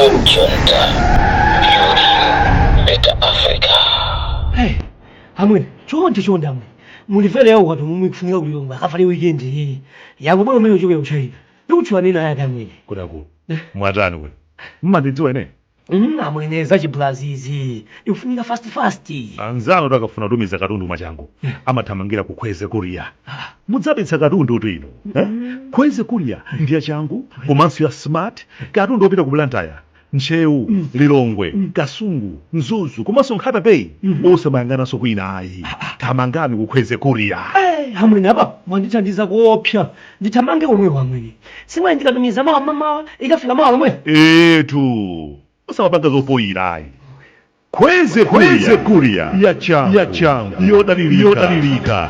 Junta. Better Africa. Hey, hamwe, chonde hamwe. Mulifele yao watu mumikufunika kulionga. Kafali weekend hii. Yangu bwana mimi uchoke uchai. Luchwa nina ya kamwe. Kudaku. Mwatani we. Mmatidziwa ine. Amwene zachi blazizi. Ufunika fast. Anzano takafuna tumiza katundu machangu. Amathamangira kukweze Korea. Mudzapitsa katundu tu ino. Kweze Korea ndiya changu, komanso ya smart, katundu opita ku Blantyre. Nchewu, Lilongwe, Kasungu, Mzuzu, komanso Nkhata Bay. Osamayang'ananso kwina ayi. Thamangani kukweze Korea. Hamwe apa mwandithandiza kuopsa. Ndithamange komwe kwamwe. Simwe ndikatumiza mama ikafika mwe. Etu. Usamapanga zopoyira ayi. Kweze Korea. Ya changu. Yodalilika.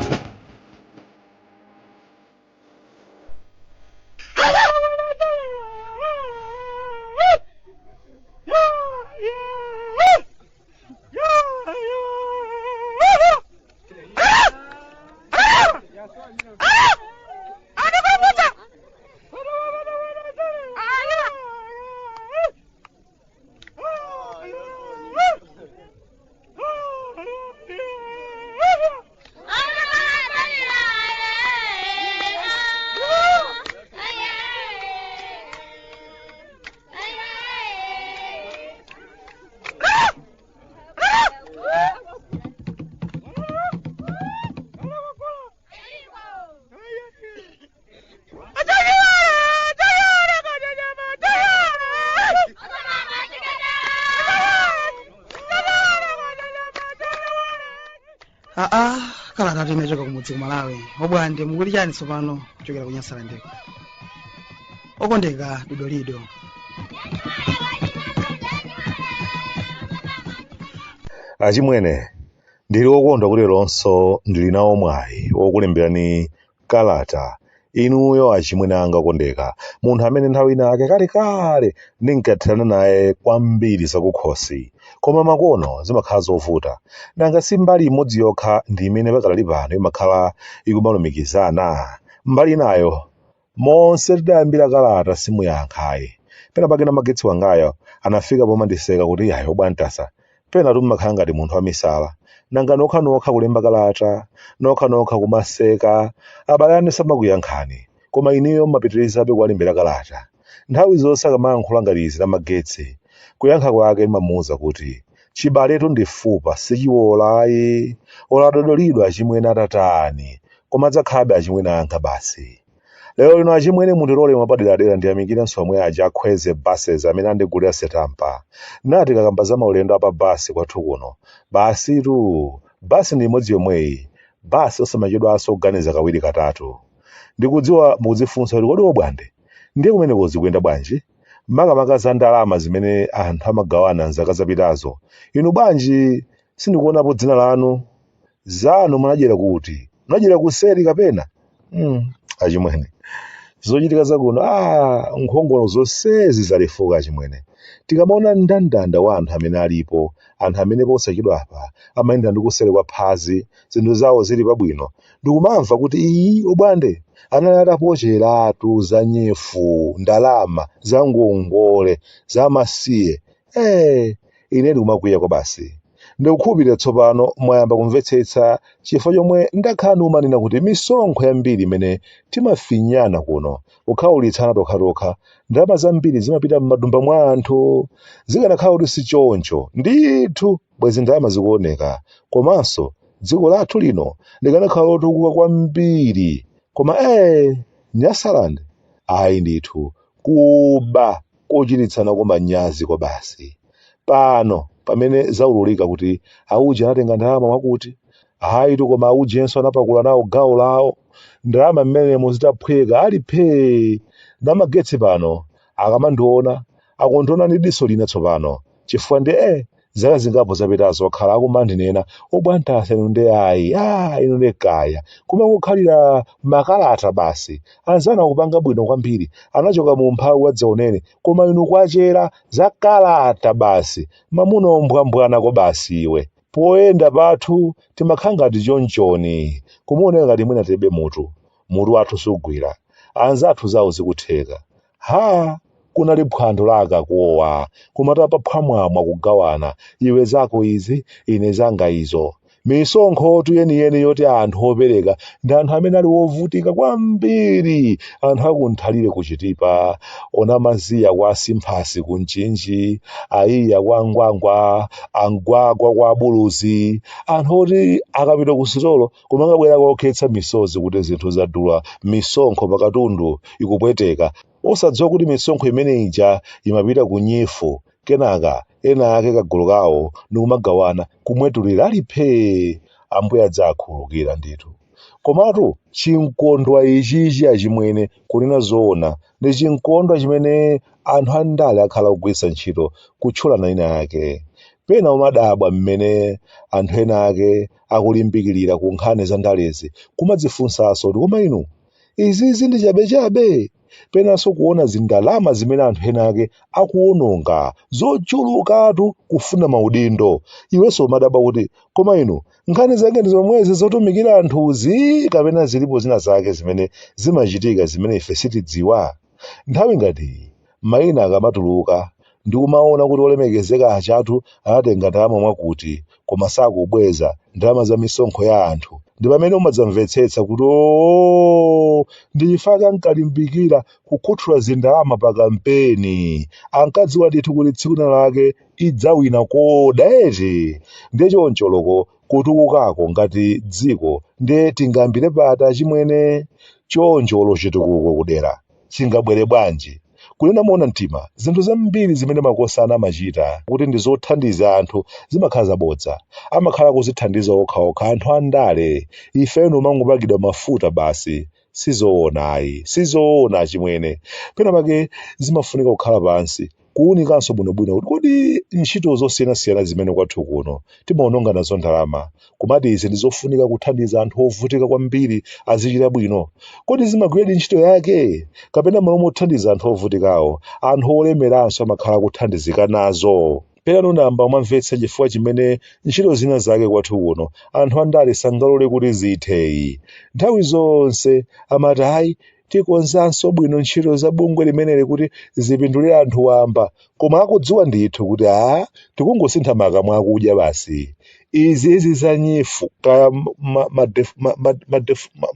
Kala tati mechoka kumudzi ku Malawi. Obwande mukuli chani tsopano kuchokera ku Nyasala ndeko. Okondeka Dodolido. Achimwene ndili wokondwa kuti lonso ndili nawo mwayi wokulemberani kalata inuyo achimwene anga okondeka, munthu amene nthawi inake kalekale ndinkathana naye kwambiri zakukhosi, koma makono zimakhala zovuta. Nanga si mbali imodzi yokha ndi imene pakalali pano imakhala ikumalumikizana. Mbali inayo monse tidayambira kalata simuyankhayi. Pena pakena magetsi wangayo anafika pomandiseka kuti yayo bwantasa. Pena tumakhala ngati munthu wamisala. Nanga nokha kulemba kalata, nokha kumaseka, abale ane samakuyankhani, koma iniyo mapitirizabe kuwalembera kalata. Nthawi zonse akamayankhula ngati izi la magetsi, kuyankha kwake mamuwuza kuti chibaletu ndi fupa sichiwolayi, oladodolidwa achimwene atatani, koma adzakhabe achimwene anga basi. Lero lino achimwene mundirole mwapaderadera ndiyamikiranso omwe aja akhweze buses amene andigulira setampa. Nati kakamba za maulendo apa basi kwathu kuno. Basitu, basi ndi imodzi yomweyi, basi osamachedwanso kuganiza kawiri katatu. Ndikudziwa mukudzifunsa kuti kodi obwande, ndiye kumeneko zikuyenda bwanji? Makamaka za ndalama zimene anthu amagawana nzaka zapitazo. Inu bwanji sindikuonapo dzina lanu, zanu munadyera kuti? Munadyera kuseri kapena? Achimwene. Zochitika zakuno, nkhongolo zonsezi zalefuka achimwene. Tikamaona ndandanda wa anthu amene alipo, anthu amene posachedwapa amayenda ndi kuseri kwa phazi, zinthu zawo zili pabwino. Ndikumamva kuti obwande anali atapocheratu za nyefu, ndalama, za ngongole, za masiye. Ine ndikumakwiya kwa basi. Ndikukhulupirira tsopano mwayamba kumvetsetsa chifukwa chomwe ndakhala umanena kuti misonkho yambiri imene timafinyana kuno, kukhaulitsana tokhatokha, ndalama zambiri zimapita m'madumba mwa anthu. Zikanakhala kuti si choncho, ndithu bwezi ndalama zikuoneka, komanso dziko lathu lino likanakhala lotukuka kwambiri. Koma Nyasalande, ayi ndithu, kuba kochititsana kwa manyazi kwa basi. Pano pamene zaululika kuti auji anatenga ndalama mwakuti, ayitu koma aujenso anapakula nawo gawo lawo, ndalama mmenemo zitaphweka ali phee. Namagetsi pano akamandiona akundiona ndi diso lina tsopano, chifukwa ndi zaka zingapo zapitazo akhala akumandinena obwantasa inu ndi ayi, inu ndi kaya, kumakukhalira makalata basi. Anzana kupanga bwino kwambiri, anachoka mu mphawi wadzaonene, koma inu kwachera za kalata basi. Mamuna ombwambwanako basi iwe. Poyenda pathu timakhala ngati chonchoni, kumuoneka ngati mwina tebe mutu wathu sugwira, anzathu zawo zikutheka. kunali phwando la akakowa kumatapa phwamwamwa kugawana iwe zako izi ine zanga izo. Misonkho yeniyeni yoti anthu opereka ndi anthu amene ali wovutika kwambiri, anthu akunthalire kuchitipa, ona maziya kwa simphasi kunchinji, ayiya kwa ngwangwa, angwagwa kwa buluzi, anthu oti akapita ku sitolo kumakabwera kokhetsa misozi kuti zinthu zadula, misonkho pakatundu ikupweteka, osadziwa kuti misonkho imene ija imapita ku nyifu, kenaka ena ake kagulu kawo ndikumagawana kumwetulira alipe. Ambuye adzakhululukira ndithu. Komatu chinkondwa ichichi achimwene kunena zoona ndi chinkondwa chimene anthu andale akhala kugwiritsa ntchito kutchulana ina ake. Pena umadabwa mmene anthu ena ake akulimbikirira ku nkhani za ndalezi kumadzifunsanso kuti koma inu izizi ndi chabechabe. Penanso kuona zindalama zimene anthu ena ake akuwononga zochulukatu kufuna maudindo. Iwenso umadabwa kuti koma inu nkhani zake ndi zomwezi zotumikira anthuzi kapena zilipo zina zake zimene zimachitika zimene ife sitidziwa. Nthawi ngati mayina akamatuluka ndi kumaona kuti olemekezeka achatu anatenga ndalama mwakuti koma sakubweza ndalama za misonkho ya anthu, ndi pamene umadzamvetsetsa kuti ndifaka nkalimbikira kukhuthula zindalama pa kampeni, ankadziwa ndithu kuti tsiku lake idzawina koda eti. Ndiye choncho kutukukako ngati dziko ndiye tingambire pata chimwene choncho chitukuko kudera chingabwere bwanji. Kunena moona mtima, zinthu zambiri zimene makosana amachita kuti ndi zothandiza anthu zimakhala zabodza, amakhala kuzithandiza okhaokha anthu andale. Ifeno mangopakidwa mafuta basi, sizoonayi, sizoona chimwene. Pena pake zimafunika kukhala pansi kuwunikanso bwinobwino kuti kodi ntchito zosiyanasiyana zimene kwathu kuno timaononga nazo ndalama, komati izi ndi zofunika kuthandiza anthu ovutika kwambiri azichita bwino. Kodi zimagwiradi ntchito yake kapena malo mothandiza anthu ovutikawo, anthu olemeranso amakhala kuthandizika nazo. Pena nunamba umamvetsa chifukwa chimene ntchito zina zake kwathu kuno anthu andale sangalole kuti zitheyi. Nthawi zonse amati hayi tikonzanso bwino ntchito za bungwe limeneli kuti zipindulire anthu wamba, koma akudziwa ndithu kuti tikungosintha makamwa akudya basi. Izi za nyifu kaya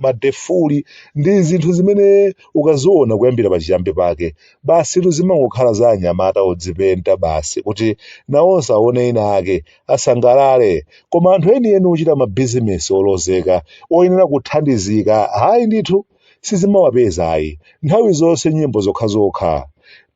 madefuli ndi zinthu zimene ukaziona kuyambira pachiyambi pake basi zimangokhala za anyamata odzipenta basi kuti nawonso aone ina ake asangalale. Koma anthu enieni ochita mabizinesi olozeka oyenera kuthandizika hayi ndithu sizimawapezayi. Nthawi zonse nyimbo zokhazokha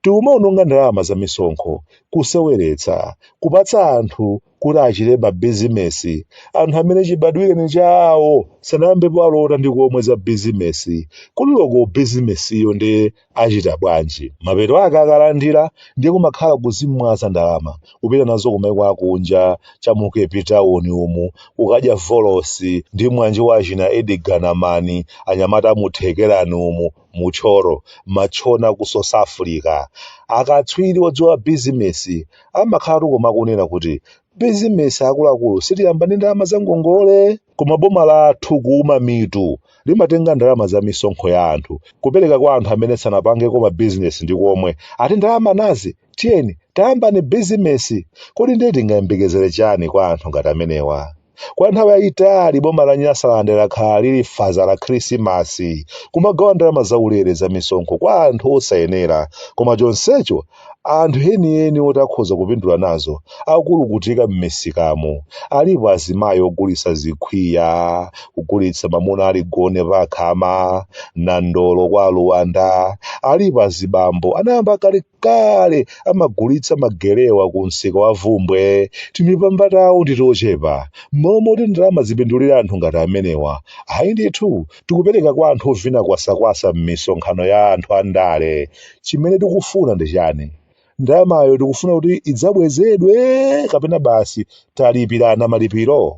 tiumaononga ndalama za misonkho kuseweretsa kupatsa anthu kuti achite mabizinesi, anthu amene chibadwire chawo sanayambepo alota ndi komwe za bizinesi. Kuliloko bizinesiyo ndi achita bwanji, mapeto ake akalandira ndiye kumakhala kuzimwaza ndalama kupita nazo kumaiko akunja, chamuka Cape Town umu ukadya volosi ndi mwanji wa achina Eddie Ganamani, anyamata muthekerani umu mutchoro machona ku South Africa. Akatswiri odziwa bizinesi amakhala tukoma kunena kuti bizinesi akuluakulu sitiyamba ndi ndalama za ngongole, koma boma lathu kuuma mitu limatenga ndalama za misonkho ya anthu kupereka kwa anthu amene sanapangeko mabizinesi ndi komwe ati ndalama nazi tiyeni tayambani bizinesi. Kodi ndiye tingayembekezere chani kwa anthu ngati amenewa? Kwa nthawi yayitali boma la Nyasaland lakhala lili faza la Khrisimasi kumagawa ndalama zaulere za misonkho kwa anthu osayenera, koma chonsecho anthu enieni oti akhoza kupindula nazo akulukutika m'misikamo. Alipo azimayi ogulitsa zikhwiya, kugulitsa mamuna aligone pakhama na ndolo kwa Luwanda. Alipo azibambo anayamba kalekale amagulitsa magerewa ku msika wa Vumbwe. Timipamba tawo ndi tochepa mmalo moti ndalama zipindulire anthu ngati amenewa. Ayi ndithu tikupereka kwa anthu ovina kwasakwasa m'misonkhano ya anthu andale. Chimene tikufuna ndi chani? Ndalamayo tikufuna kuti idzabwezedwe kapena basi talipirana malipiro?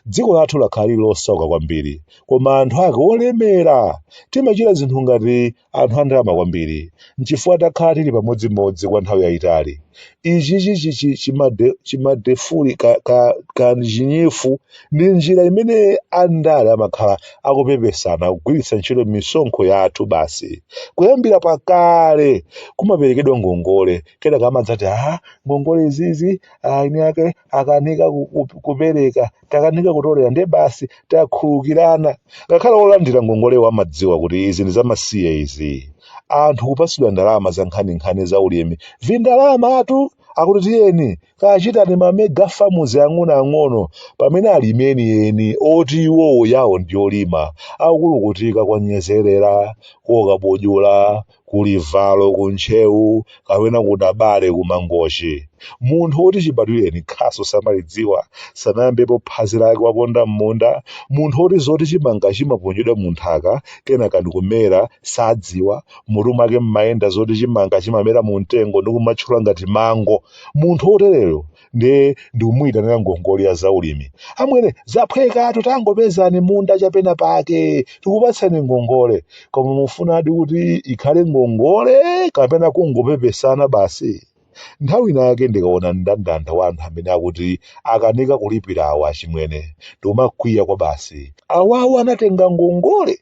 dziko lathu lakhala losauka kwambiri koma anthu ake olemera timachita zinthu ngati anthu a ndalama kwambiri nchifukwa takhala tili pamodzimodzi kwa nthawi yayitali ichi chimadefuli ka chinyefu ndi njira imene andale amakhala akupepesana kugwiritsa ntchito misonkho yathu basi kuyambira pakale kumaperekedwa ngongole kenaka amadzati ngongole izizi ine ake akanika kupereka takanika kutolera ndiye basi takhululukirana ngakhale olandira ngongolewo amadziwa kuti izi ndi zamasiye izi anthu kupasidwa ndalama za nkhaninkhani za ulimi vindalamatu akuti tiyeni kachitani mamega famuzi ang'onoang'ono pamene alimeni eni oti iwowo yawo ndiyolima akulukutika kwa Nyezerera kokabodyola kulivalo kuntchewu kapena kudabale kumangochi munthu oti chibadwireni khaso samalidziwa sanayambepo phazi lake waponda m'munda munthu oti zoti chimanga chimaponyedwa munthaka kenaka ndikumera sadziwa mutu mwake mmayenda zoti chimanga chimamera mu mtengo ndi kumatchula ngati mango munthu otereyo ndi umuyitanira ngongole ya zaulimi amwene zaphwekatu tangopezani munda chapena pake tikupatsani ngongole koma mufunadi kuti ikhale ngongole kapena kungopepesana basi nthawi inayake ndikaona mndandanda wa anthu amene akuti akanika kulipira awo achimwene ndiumakwiya kwa basi awawo anatenga ngongole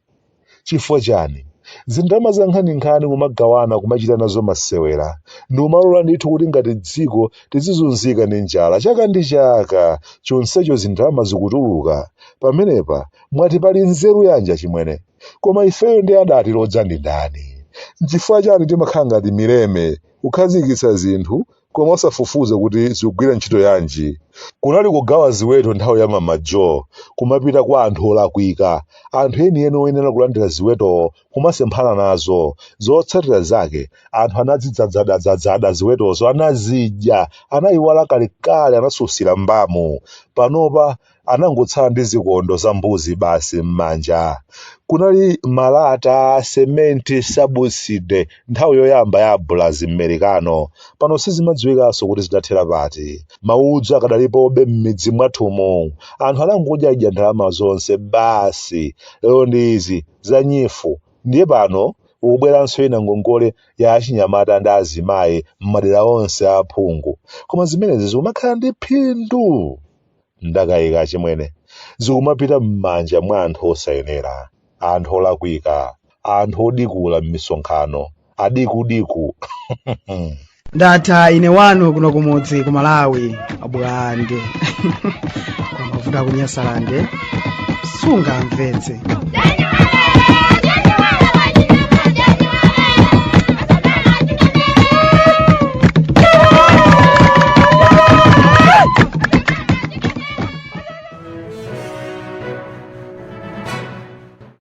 chifukwa chani zindalama za nkhaninkhani kumagawana kumachita nazo masewera ndi umalola ndithu kuti ngati dziko tizizunzika ndi njala chaka ndi chaka chonsecho zindalama zikutuluka pamenepa mwati pali nzeru yanji chimwene koma ifeyo ndi adati lodza ndi ndani nchifukwa chani timakhala ngati mileme kukhazikitsa zinthu koma osafufuza kuti zikugwira ntchito yanji kunali kugawa ziweto nthawi ya mamajo kumapita kwa anthu olakwika anthu enieni oyenera kulandira ziweto kumasemphana nazo zotsatira zake anthu anazidzadzada ziwetozo anazidya anayiwala kalekale anasusira mbamu panopa anangotsala ndi zikondo za mbuzi basi m'manja kunali malata sementi sabuside nthawi yoyamba ya bulazi m'merikano pano sizimadziwikanso kuti zidathera pati maudzu akadalipobe m'midzi mwathumo anthu anangodya ndalama zonse basi lero ndi izi za nyifu ndiye pano ukubweranso ina ngongole ya achinyamata ndi azimayi m'madera onse aphungu koma zimenezi zikumakhala ndi phindu ndakayika chimwene zikumapita m'manja mwa anthu osayenera anthu olakwika anthu odikula m'misonkhano adikudiku ndatha ine wanu kuno kumudzi ku Malawi abulande kumavuta kunyasalande sungamvetse